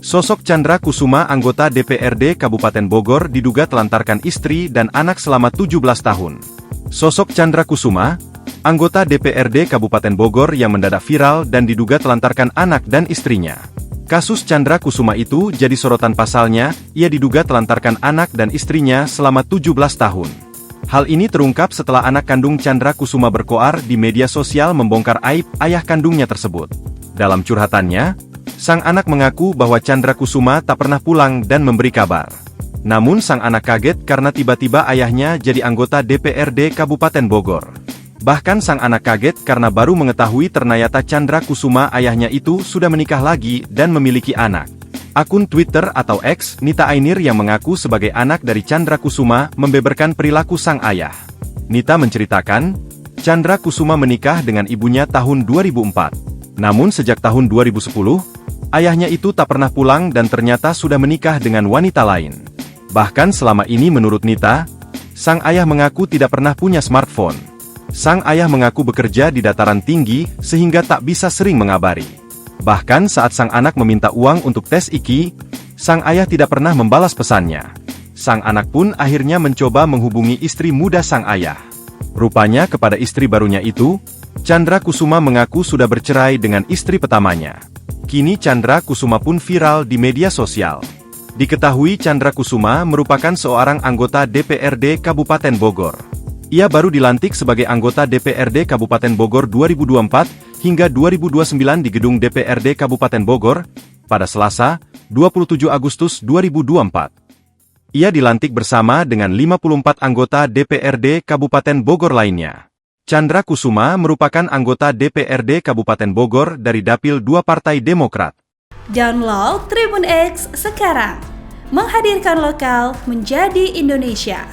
Sosok Tjandra Kusuma, anggota DPRD Kabupaten Bogor, diduga telantarkan istri dan anak selama 17 tahun. Sosok Tjandra Kusuma, anggota DPRD Kabupaten Bogor yang mendadak viral dan diduga telantarkan anak dan istrinya. Kasus Tjandra Kusuma itu jadi sorotan pasalnya, ia diduga telantarkan anak dan istrinya selama 17 tahun. Hal ini terungkap setelah anak kandung Tjandra Kusuma berkoar di media sosial membongkar aib ayah kandungnya tersebut. Dalam curhatannya, sang anak mengaku bahwa Tjandra Kusuma tak pernah pulang dan memberi kabar. Namun sang anak kaget karena tiba-tiba ayahnya jadi anggota DPRD Kabupaten Bogor. Bahkan sang anak kaget karena baru mengetahui ternyata Tjandra Kusuma ayahnya itu sudah menikah lagi dan memiliki anak. Akun Twitter atau X, Nita Ainir yang mengaku sebagai anak dari Tjandra Kusuma membeberkan perilaku sang ayah. Nita menceritakan, Tjandra Kusuma menikah dengan ibunya tahun 2004. Namun sejak tahun 2010, ayahnya itu tak pernah pulang dan ternyata sudah menikah dengan wanita lain. Bahkan selama ini menurut Nita, sang ayah mengaku tidak pernah punya smartphone. Sang ayah mengaku bekerja di dataran tinggi sehingga tak bisa sering mengabari. Bahkan saat sang anak meminta uang untuk tes IKI, sang ayah tidak pernah membalas pesannya. Sang anak pun akhirnya mencoba menghubungi istri muda sang ayah. Rupanya kepada istri barunya itu, Tjandra Kusuma mengaku sudah bercerai dengan istri pertamanya. Kini Tjandra Kusuma pun viral di media sosial. Diketahui Tjandra Kusuma merupakan seorang anggota DPRD Kabupaten Bogor. Ia baru dilantik sebagai anggota DPRD Kabupaten Bogor 2024 hingga 2029 di gedung DPRD Kabupaten Bogor, pada Selasa, 27 Agustus 2024. Ia dilantik bersama dengan 54 anggota DPRD Kabupaten Bogor lainnya. Tjandra Kusuma merupakan anggota DPRD Kabupaten Bogor dari Dapil 2 Partai Demokrat. Download Tribun X sekarang, menghadirkan lokal menjadi Indonesia.